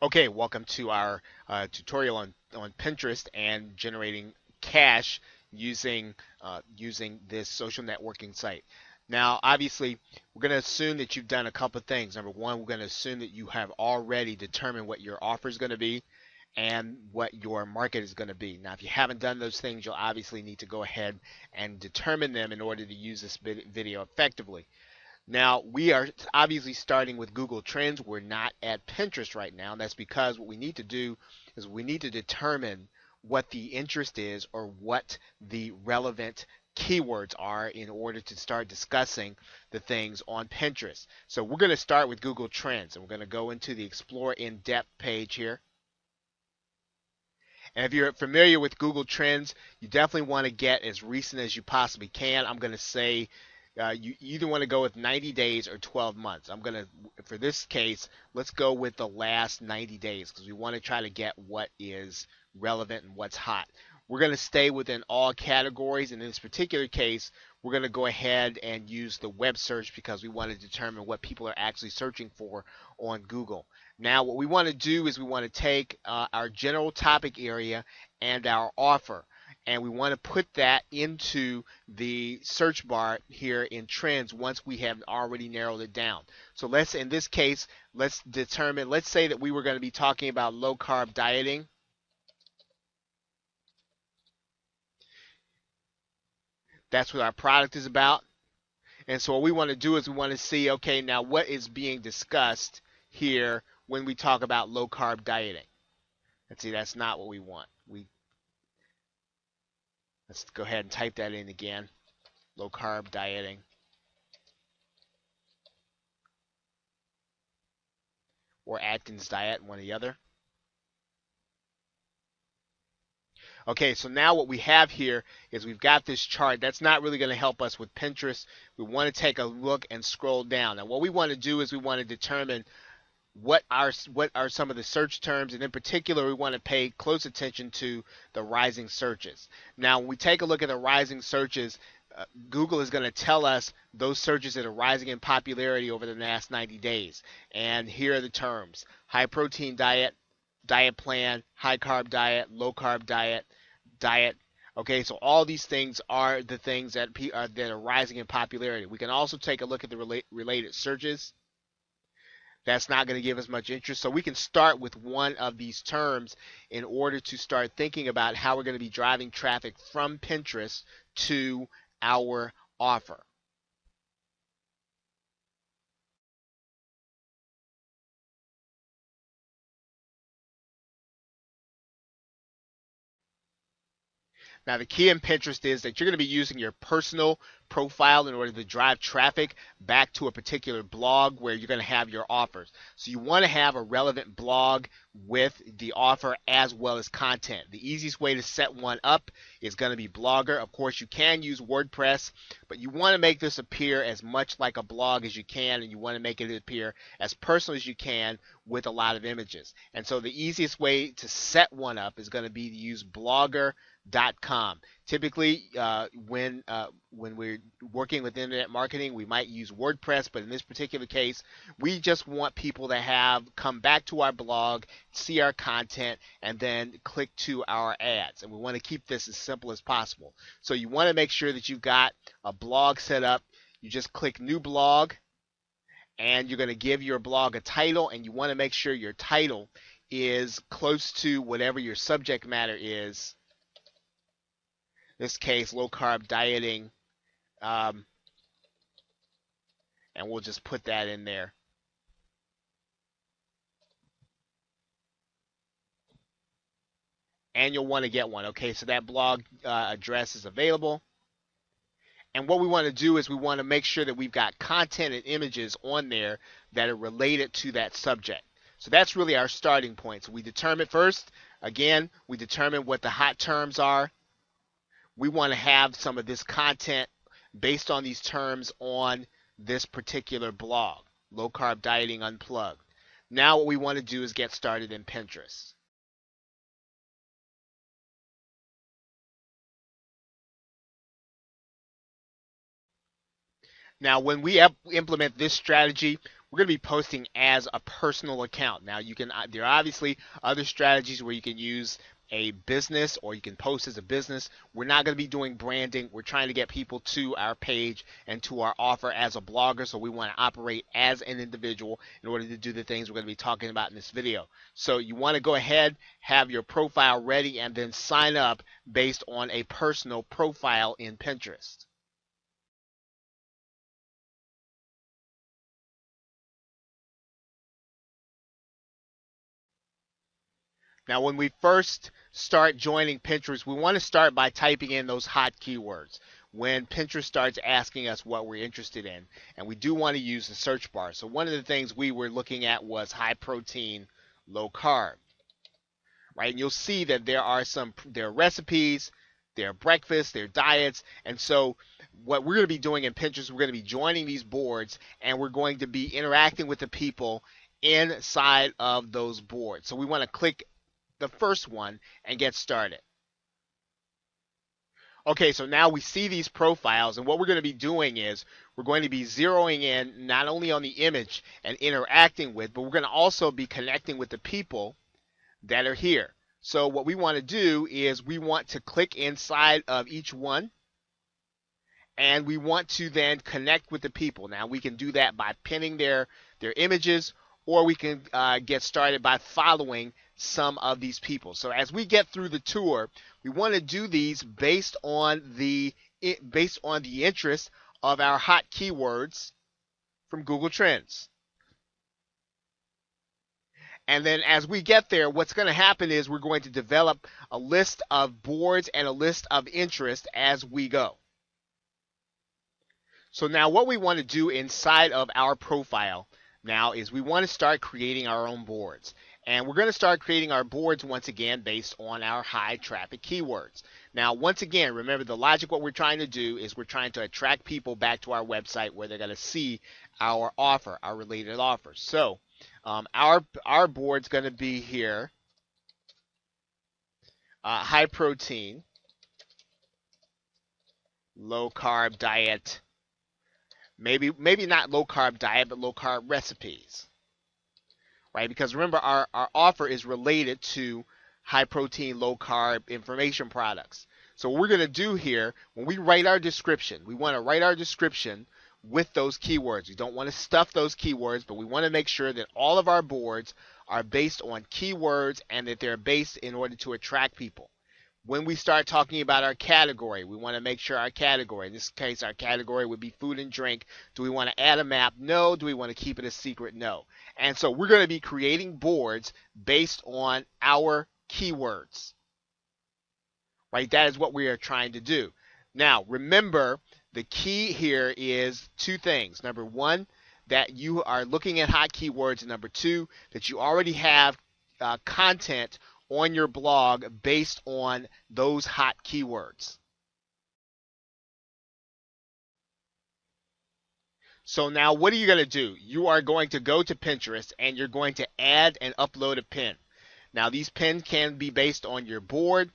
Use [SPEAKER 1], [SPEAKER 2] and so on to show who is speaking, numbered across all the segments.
[SPEAKER 1] Okay, welcome to our tutorial on Pinterest and generating cash using this social networking site. Now, obviously, we're going to assume that you've done a couple of things. Number one, we're going to assume that you have already determined what your offer is going to be and what your market is going to be. Now, if you haven't done those things, you'll obviously need to go ahead and determine them in order to use this video effectively. Now, we are obviously starting with Google Trends. We're not at Pinterest right now. And that's because what we need to do is we need to determine what the interest is or what the relevant keywords are in order to start discussing the things on Pinterest. So we're going to start with Google Trends, and we're going to go into the Explore in Depth page here. And if you're familiar with Google Trends, you definitely want to get as recent as you possibly can. I'm going to say you either want to go with 90 days or 12 months. I'm going to, for this case, let's go with the last 90 days because we want to try to get what is relevant and what's hot. We're going to stay within all categories. And in this particular case, we're going to go ahead and use the web search because we want to determine what people are actually searching for on Google. Now, what we want to do is we want to take our general topic area and our offer, and we want to put that into the search bar here in Trends once we have already narrowed it down. So in this case, let's say that we were going to be talking about low carb dieting. That's what our product is about. And so what we want to do is we want to see, okay, now what is being discussed here when we talk about low carb dieting. Let's see, that's not what we want. Let's go ahead and type that in again. Low carb dieting. Or Atkins diet, one or the other. Okay, so now what we have here is we've got this chart. That's not really going to help us with Pinterest. We want to take a look and scroll down. Now what we want to do is we want to determine what are some of the search terms, and in particular we want to pay close attention to the rising searches. Now when we take a look at the rising searches, Google is going to tell us those searches that are rising in popularity over the last 90 days. And here are the terms: high protein diet, diet plan, high carb diet, low carb diet. Okay, so all these things are the things that are rising in popularity. We can also take a look at the related searches. That's not going to give us much interest. So we can start with one of these terms in order to start thinking about how we're going to be driving traffic from Pinterest to our offer. Now, the key in Pinterest is that you're going to be using your personal profile in order to drive traffic back to a particular blog where you're going to have your offers. So you want to have a relevant blog with the offer as well as content. The easiest way to set one up is going to be Blogger. Of course, you can use WordPress, but you want to make this appear as much like a blog as you can, and you want to make it appear as personal as you can with a lot of images. And so the easiest way to set one up is going to be to use Blogger.com. Typically, when we're working with internet marketing, we might use WordPress, but in this particular case, we just want people to have come back to our blog, see our content, and then click to our ads. And we want to keep this as simple as possible. So you want to make sure that you've got a blog set up. You just click New Blog, and you're going to give your blog a title, and you want to make sure your title is close to whatever your subject matter is. In this case, low carb dieting, and we'll just put that in there. And you'll want to get one. Okay, so that blog address is available. And what we want to do is we want to make sure that we've got content and images on there that are related to that subject. So that's really our starting point. So we determine first, again, we determine what the hot terms are. We want to have some of this content based on these terms on this particular blog, Low Carb Dieting Unplugged. Now what we want to do is get started in Pinterest. Now, when we implement this strategy, we're going to be posting as a personal account. Now, you can there are obviously other strategies where you can use a business or you can post as a business. We're not going to be doing branding. We're trying to get people to our page and to our offer as a blogger, so we want to operate as an individual in order to do the things we're going to be talking about in this video. So you want to go ahead, have your profile ready, and then sign up based on a personal profile in Pinterest. Now, when we first start joining Pinterest, we want to start by typing in those hot keywords when Pinterest starts asking us what we're interested in. And we do want to use the search bar. So one of the things we were looking at was high protein, low carb, right? And you'll see that there are recipes, there are breakfasts, there are diets. And so what we're going to be doing in Pinterest, we're going to be joining these boards and we're going to be interacting with the people inside of those boards. So we want to click the first one and get started. Okay, so now we see these profiles, and what we're going to be doing is we're going to be zeroing in not only on the image and interacting with, but we're going to also be connecting with the people that are here. So what we want to do is we want to click inside of each one, and we want to then connect with the people. Now we can do that by pinning their images, or we can get started by following some of these people. So as we get through the tour, we want to do these based on the interest of our hot keywords from Google Trends. And then as we get there, what's going to happen is we're going to develop a list of boards and a list of interest as we go. So now what we want to do inside of our profile now is we want to start creating our own boards. And we're going to start creating our boards once again based on our high traffic keywords. Now, once again, remember the logic. What we're trying to do is we're trying to attract people back to our website where they're going to see our offer, our related offers. So our board's going to be here, high protein, low carb diet. Maybe not low carb diet, but low carb recipes. Right? Because remember, our offer is related to high protein, low carb information products. So what we're going to do here, when we write our description, we want to write our description with those keywords. We don't want to stuff those keywords, but we want to make sure that all of our boards are based on keywords and that they're based in order to attract people. When we start talking about our category, we want to make sure our category, in this case, our category would be food and drink. Do we want to add a map? No. Do we want to keep it a secret? No. And so we're going to be creating boards based on our keywords. Right? That is what we are trying to do. Now, remember, the key here is two things. Number one, that you are looking at hot keywords. And number two, that you already have content on your blog based on those hot keywords. So now what are you going to do? You are going to go to Pinterest and you're going to add and upload a pin. Now these pins can be based on your board,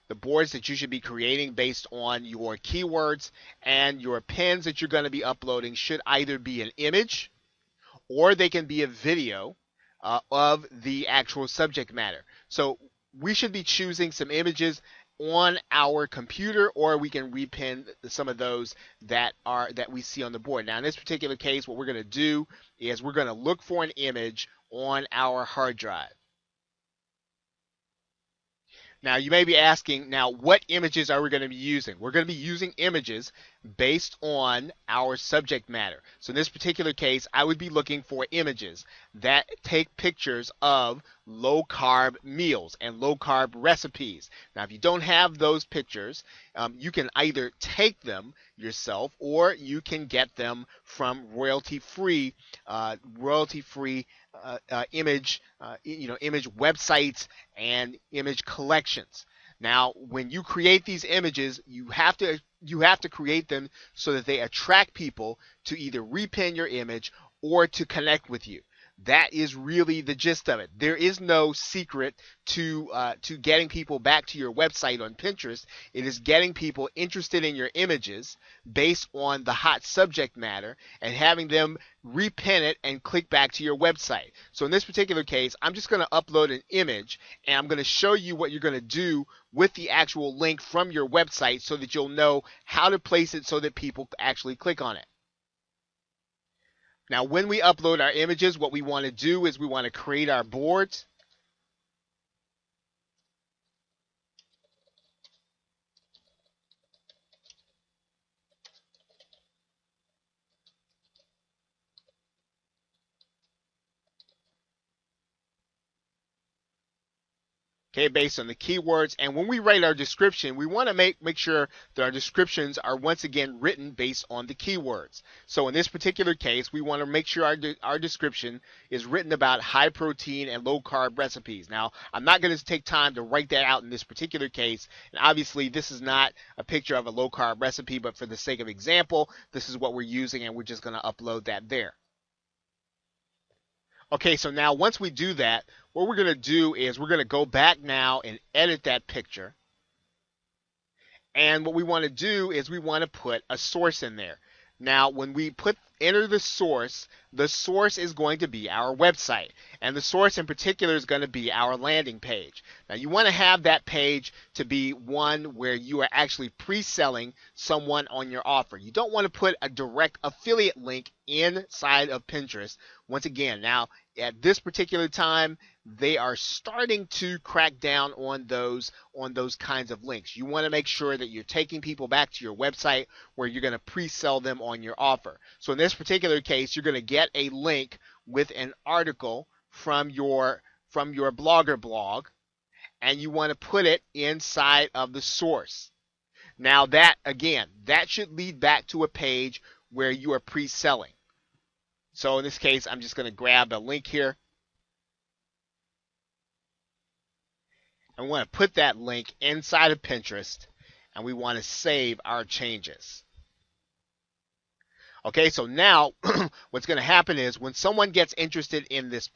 [SPEAKER 1] the boards that you should be creating based on your keywords, and your pins that you're going to be uploading should either be an image or they can be a video of the actual subject matter. So we should be choosing some images on our computer, or we can repin some of those that we see on the board. Now in this particular case, what we're going to do is we're going to look for an image on our hard drive. Now you may be asking, now what images are we going to be using? We're going to be using images based on our subject matter. So in this particular case, I would be looking for images that take pictures of low carb meals and low carb recipes. Now if you don't have those pictures, you can either take them yourself or you can get them from royalty-free image websites and image collections. Now, when you create these images, you have to create them so that they attract people to either repin your image or to connect with you. That is really the gist of it. There is no secret to getting people back to your website on Pinterest. It is getting people interested in your images based on the hot subject matter and having them repin it and click back to your website. So in this particular case, I'm just going to upload an image and I'm going to show you what you're going to do with the actual link from your website so that you'll know how to place it so that people actually click on it. Now, when we upload our images, what we want to do is we want to create our boards. Okay, based on the keywords. And when we write our description, we want to make sure that our descriptions are once again written based on the keywords. So in this particular case, we want to make sure our description is written about high protein and low carb recipes. Now, I'm not going to take time to write that out in this particular case. And obviously, this is not a picture of a low carb recipe, but for the sake of example, this is what we're using, and we're just going to upload that there. Okay, so now once we do that, what we're going to do is we're going to go back now and edit that picture. And what we want to do is we want to put a source in there. Now, when we enter the source is going to be our website. And the source in particular is going to be our landing page. Now, you want to have that page to be one where you are actually pre-selling someone on your offer. You don't want to put a direct affiliate link inside of Pinterest. Once again, now at this particular time, they are starting to crack down on those kinds of links. You want to make sure that you're taking people back to your website where you're going to pre-sell them on your offer. So in this particular case, you're going to get a link with an article from your Blogger blog, and you want to put it inside of the source. Now that should lead back to a page where you are pre-selling. So in this case, I'm just going to grab a link here. I want to put that link inside of Pinterest, and we want to save our changes. Okay, so now what's going to happen is when someone gets interested in this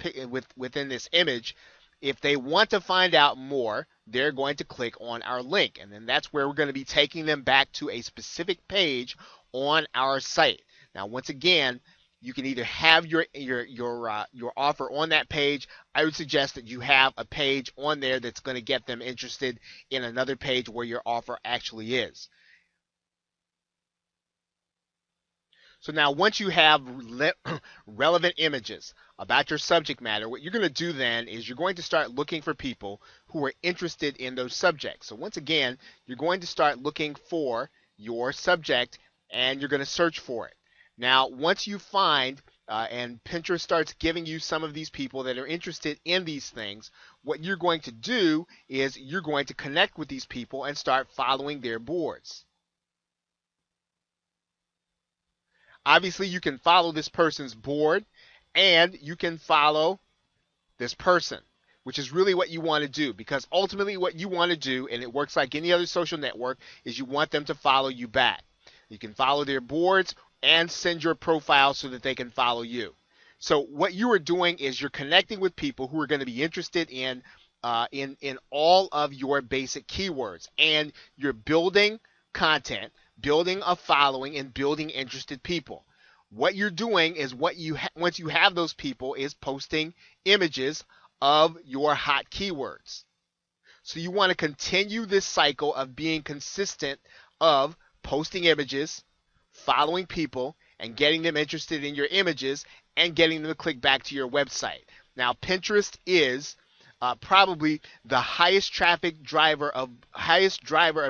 [SPEAKER 1] within this image, if they want to find out more, they're going to click on our link, and then that's where we're going to be taking them back to a specific page on our site. Now, once again, you can either have your offer on that page. I would suggest that you have a page on there that's going to get them interested in another page where your offer actually is. So now once you have relevant images about your subject matter, what you're going to do then is you're going to start looking for people who are interested in those subjects. So once again, you're going to start looking for your subject and you're going to search for it. Now, once you find and Pinterest starts giving you some of these people that are interested in these things, what you're going to do is you're going to connect with these people and start following their boards. Obviously, you can follow this person's board and you can follow this person, which is really what you want to do, because ultimately what you want to do, and it works like any other social network, is you want them to follow you back. You can follow their boards and send your profile so that they can follow you. So what you are doing is you're connecting with people who are going to be interested in all of your basic keywords, and you're building content, building a following, and building interested people. What you're doing is once you have those people is posting images of your hot keywords. So you want to continue this cycle of being consistent of posting images, following people, and getting them interested in your images and getting them to click back to your website. Now, Pinterest is probably the highest driver of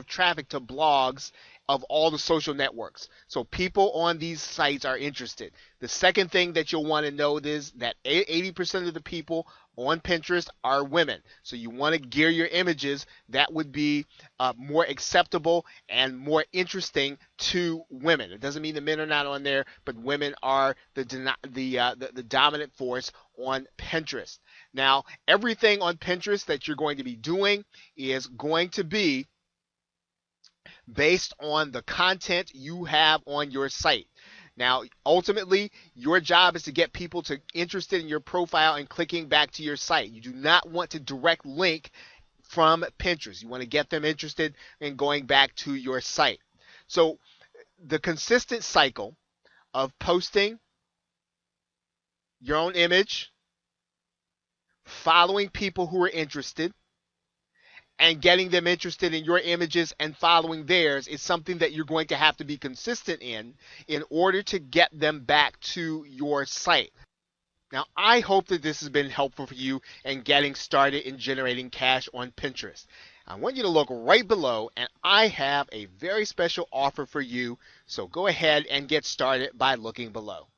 [SPEAKER 1] traffic to blogs of all the social networks. So people on these sites are interested. The second thing that you'll want to know is that 80% of the people on Pinterest are women. So you want to gear your images that would be more acceptable and more interesting to women. It doesn't mean that men are not on there, but women are the dominant force on Pinterest. Now, everything on Pinterest that you're going to be doing is going to be based on the content you have on your site. Now, ultimately, your job is to get people to interested in your profile and clicking back to your site. You do not want to direct link from Pinterest. You want to get them interested in going back to your site. So the consistent cycle of posting your own image, following people who are interested, and getting them interested in your images and following theirs is something that you're going to have to be consistent in order to get them back to your site. Now, I hope that this has been helpful for you in getting started in generating cash on Pinterest. I want you to look right below, and I have a very special offer for you, so go ahead and get started by looking below.